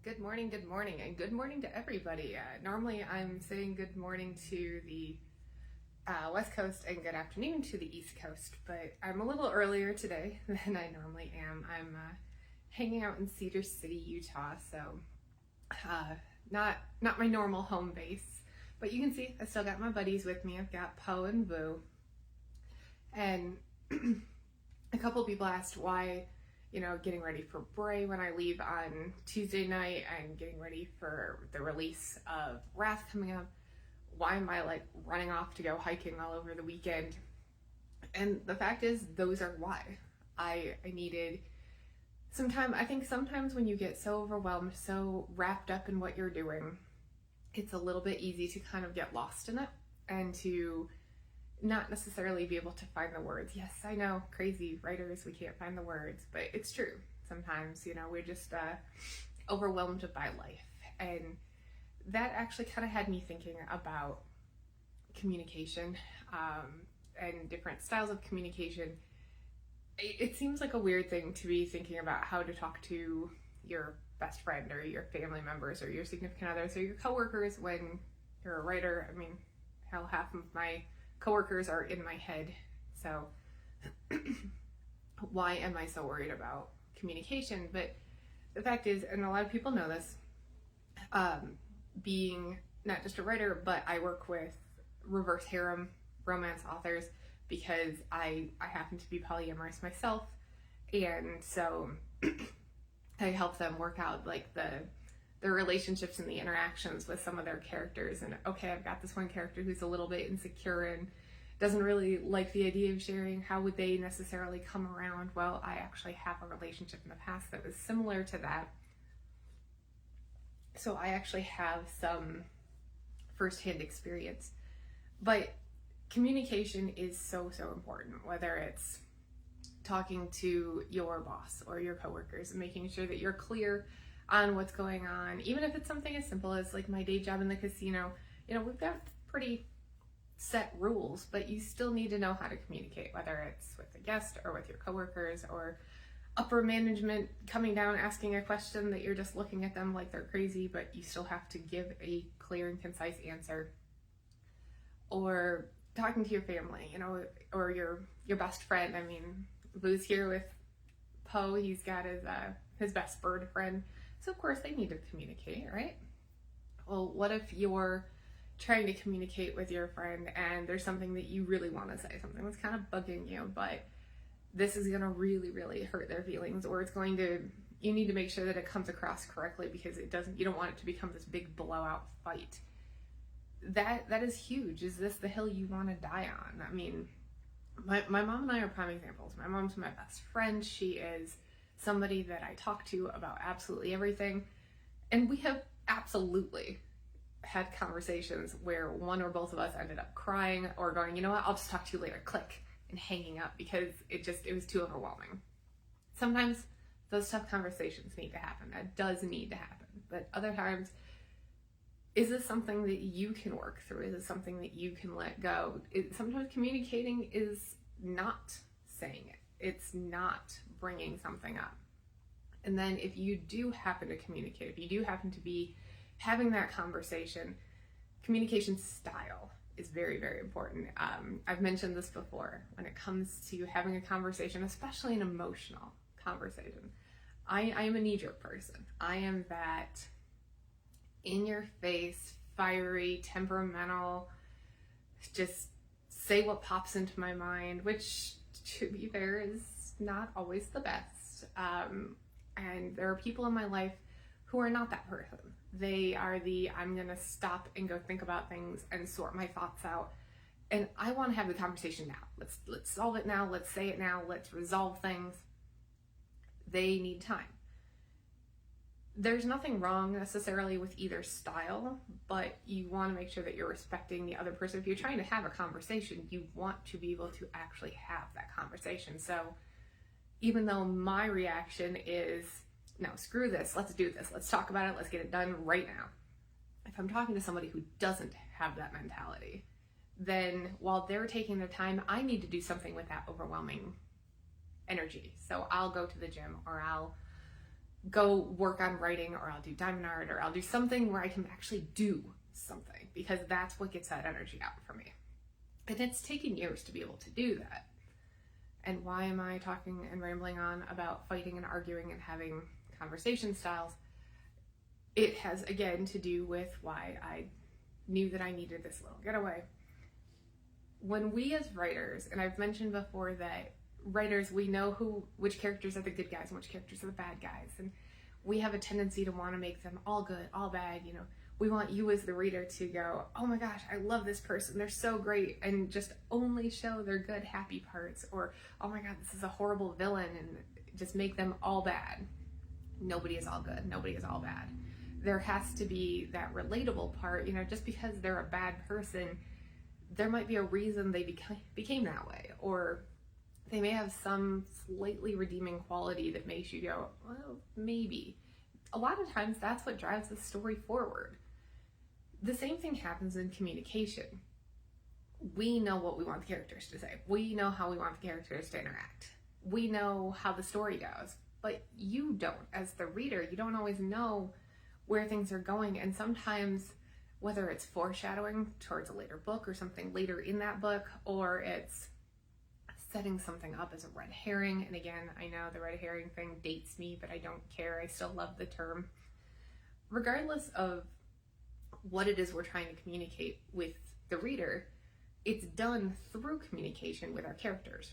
Good morning, and good morning to everybody. Normally I'm saying good morning to the West Coast and good afternoon to the East Coast, but I'm a little earlier today than I normally am. I'm hanging out in Cedar City, Utah, so not my normal home base. But you can see I still got my buddies with me. I've got Poe and Boo, and a couple people asked why, getting ready for Bray when I leave on Tuesday night and getting ready for the release of Wrath coming up. Why am I like running off to go hiking all over the weekend? And the fact is, those are why. I needed some time. I think sometimes when you get so overwhelmed, so wrapped up in what you're doing, it's a little bit easy to kind of get lost in it and to not necessarily be able to find the words. Yes, I know, crazy writers, we can't find the words, but it's true. Sometimes, we're just overwhelmed by life. And that actually kind of had me thinking about communication and different styles of communication. It seems like a weird thing to be thinking about how to talk to your best friend or your family members or your significant others or your coworkers when you're a writer. I mean, hell, half of my coworkers are in my head. So why am I so worried about communication? But the fact is, and a lot of people know this, being not just a writer, but I work with reverse harem romance authors because I happen to be polyamorous myself. And so I help them work out like the relationships and the interactions with some of their characters. And okay, I've got this one character who's a little bit insecure and doesn't really like the idea of sharing. How would they necessarily come around? Well, I actually have a relationship in the past that was similar to that. So I actually have some firsthand experience. But communication is so important, whether it's talking to your boss or your coworkers and making sure that you're clear on what's going on, even if it's something as simple as like my day job in the casino. We've got pretty set rules, but you still need to know how to communicate, whether it's with a guest or with your coworkers or upper management coming down asking a question that you're just looking at them like they're crazy, but you still have to give a clear and concise answer. Or talking to your family, or your best friend. I mean, Boo's here with Poe. He's got his best bird friend. So of course they need to communicate, right? Well, what if you're trying to communicate with your friend and there's something that you really want to say, something that's kind of bugging you, but this is going to really hurt their feelings, or you need to make sure that it comes across correctly because you don't want it to become this big blowout fight. That is huge. Is this the hill you want to die on? I mean, my mom and I are prime examples. My mom's my best friend. She is somebody that I talk to about absolutely everything. And we have absolutely had conversations where one or both of us ended up crying or going, you know what, I'll just talk to you later, click, and hanging up because it was too overwhelming. Sometimes those tough conversations need to happen. That does need to happen. But other times, is this something that you can work through? Is it something that you can let go? Sometimes communicating is not saying it. It's not bringing something up. And then if you do happen to communicate, if you do happen to be having that conversation, communication style is very important. I've mentioned this before when it comes to having a conversation, especially an emotional conversation. I am a knee-jerk person. I am that in your face, fiery, temperamental, just say what pops into my mind, which to be fair is not always the best. And there are people in my life who are not that person. They are I'm gonna stop and go think about things and sort my thoughts out. And I want to have the conversation now. Let's solve it now. Let's say it now. Let's resolve things. They need time. There's nothing wrong necessarily with either style, but you want to make sure that you're respecting the other person. If you're trying to have a conversation, you want to be able to actually have that conversation. So even though my reaction is, no, screw this, let's do this, let's talk about it, let's get it done right now. If I'm talking to somebody who doesn't have that mentality, then while they're taking their time, I need to do something with that overwhelming energy. So I'll go to the gym, or I'll go work on writing, or I'll do diamond art, or I'll do something where I can actually do something, because that's what gets that energy out for me. And it's taken years to be able to do that. And why am I talking and rambling on about fighting and arguing and having conversation styles? It has, again, to do with why I knew that I needed this little getaway. When we as writers, and I've mentioned before that writers, we know which characters are the good guys and which characters are the bad guys, and we have a tendency to want to make them all good, all bad. You know, we want you as the reader to go, oh my gosh, I love this person, they're so great, and just only show their good, happy parts, or oh my god, this is a horrible villain, and just make them all bad. Nobody is all good, nobody is all bad. There has to be that relatable part. You know, just because they're a bad person, there might be a reason they became that way, or they may have some slightly redeeming quality that makes you go, well, maybe. A lot of times that's what drives the story forward. The same thing happens in communication. We know what we want the characters to say. We know how we want the characters to interact. We know how the story goes, but you don't. As the reader, you don't always know where things are going, and sometimes, whether it's foreshadowing towards a later book or something later in that book, or it's setting something up as a red herring. And again, I know the red herring thing dates me, but I don't care. I still love the term. Regardless of what it is we're trying to communicate with the reader, it's done through communication with our characters.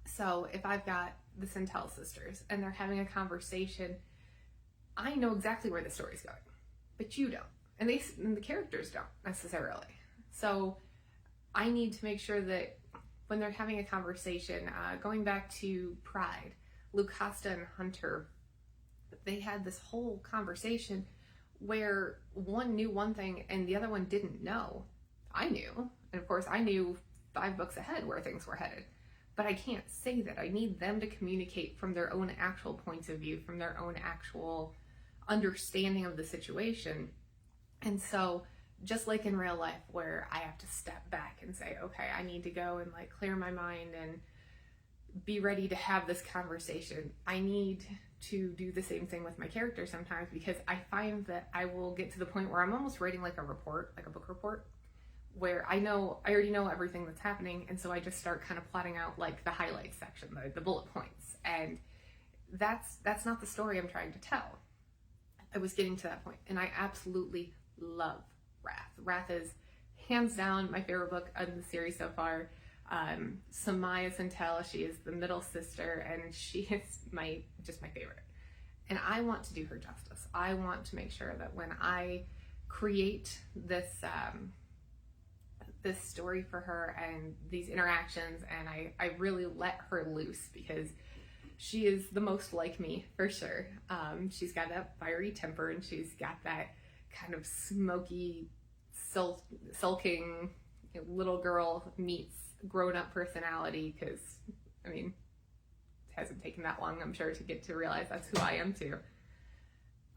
So if I've got the Centel sisters and they're having a conversation, I know exactly where the story's going, but you don't. And the characters don't necessarily. So I need to make sure that when they're having a conversation, going back to Pride, Lucasta and Hunter, they had this whole conversation where one knew one thing and the other one didn't know. I knew, and of course I knew 5 books ahead where things were headed, but I can't say that. I need them to communicate from their own actual points of view, from their own actual understanding of the situation. And so, just like in real life, where I have to step back and say, okay, I need to go and like clear my mind and be ready to have this conversation, I need to do the same thing with my character sometimes, because I find that I will get to the point where I'm almost writing like a report, like a book report, where I already know everything that's happening, and so I just start kind of plotting out like the highlights section, the bullet points, and that's not the story I'm trying to tell. I was getting to that point, and I absolutely love Wrath. Wrath is hands down my favorite book in the series so far. Samaya Centel, she is the middle sister, and she is just my favorite. And I want to do her justice. I want to make sure that when I create this this story for her and these interactions, and I really let her loose, because she is the most like me, for sure. She's got that fiery temper, and she's got that kind of smoky, sulking little girl meets grown-up personality, because, I mean, it hasn't taken that long, I'm sure, to get to realize that's who I am too.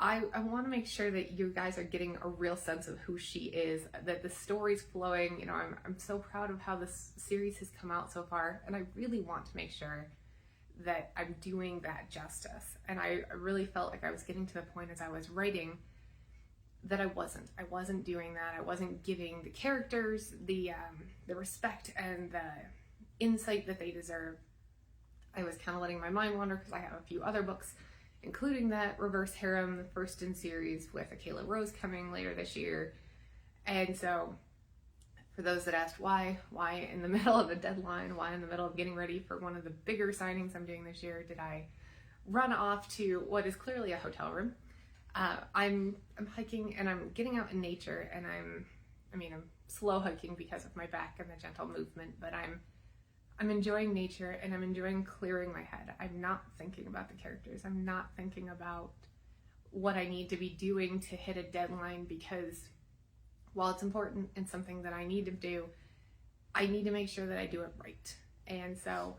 I want to make sure that you guys are getting a real sense of who she is, that the story's flowing. You know, I'm so proud of how this series has come out so far, and I really want to make sure that I'm doing that justice. And I really felt like I was getting to the point as I was writing that I wasn't doing that. I wasn't giving the characters the respect and the insight that they deserve. I was kind of letting my mind wander, because I have a few other books, including that Reverse Harem, the first in series with Akela Rose, coming later this year. And so, for those that asked why in the middle of a deadline, why in the middle of getting ready for one of the bigger signings I'm doing this year, did I run off to what is clearly a hotel room? I'm hiking, and I'm getting out in nature, and I'm slow hiking because of my back and the gentle movement, but I'm enjoying nature, and I'm enjoying clearing my head. I'm not thinking about the characters. I'm not thinking about what I need to be doing to hit a deadline, because while it's important and something that I need to do, I need to make sure that I do it right. And so,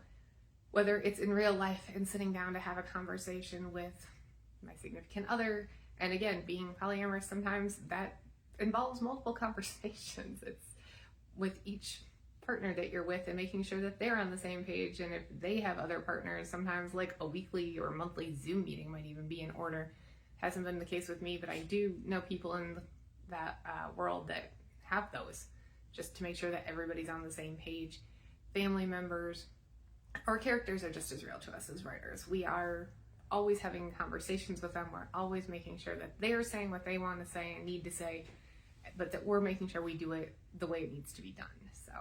whether it's in real life and sitting down to have a conversation with my significant other, and again, being polyamorous, sometimes that involves multiple conversations. It's with each partner that you're with and making sure that they're on the same page. And if they have other partners, sometimes like a weekly or monthly Zoom meeting might even be in order. Hasn't been the case with me, but I do know people in that world that have those, just to make sure that everybody's on the same page. Family members, our characters are just as real to us as writers. We are always having conversations with them. We're always making sure that they're saying what they want to say and need to say, but that we're making sure we do it the way it needs to be done. So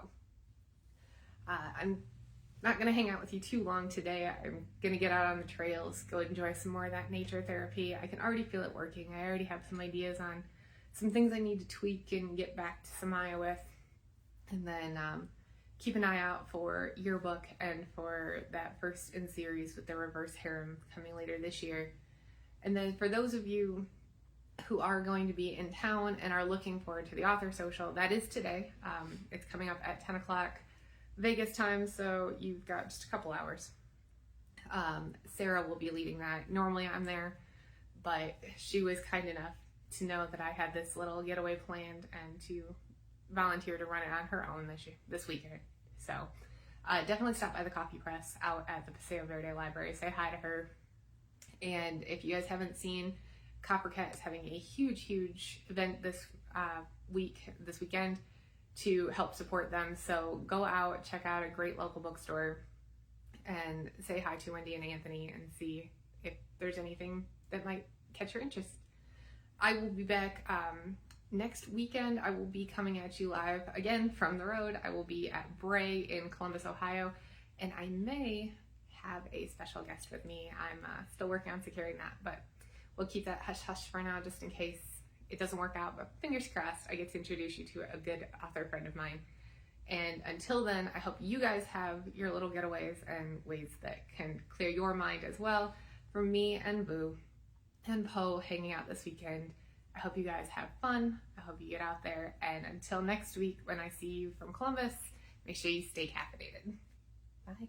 I'm not going to hang out with you too long today. I'm going to get out on the trails, go enjoy some more of that nature therapy. I can already feel it working. I already have some ideas on some things I need to tweak and get back to Samaya with. And then keep an eye out for yearbook and for that first in series with the reverse harem coming later this year. And then for those of you who are going to be in town and are looking forward to the author social, that is today. It's coming up at 10 o'clock Vegas time, so you've got just a couple hours. Sarah will be leading that. Normally I'm there, but she was kind enough to know that I had this little getaway planned and to volunteer to run it on her own this weekend. So definitely stop by the Coffee Press out at the Paseo Verde Library. Say hi to her. And if you guys haven't seen, Coppercat is having a huge event this weekend to help support them. So go out, check out a great local bookstore, and say hi to Wendy and Anthony and see if there's anything that might catch your interest. I will be back next weekend. I will be coming at you live again from the road. I will be at Bray in Columbus, Ohio, and I may have a special guest with me. I'm still working on securing that, but we'll keep that hush-hush for now just in case it doesn't work out, but fingers crossed I get to introduce you to a good author friend of mine. And until then, I hope you guys have your little getaways and ways that can clear your mind as well. From me and Boo and Poe hanging out this weekend, I hope you guys have fun. I hope you get out there. And until next week, when I see you from Columbus, make sure you stay caffeinated. Bye.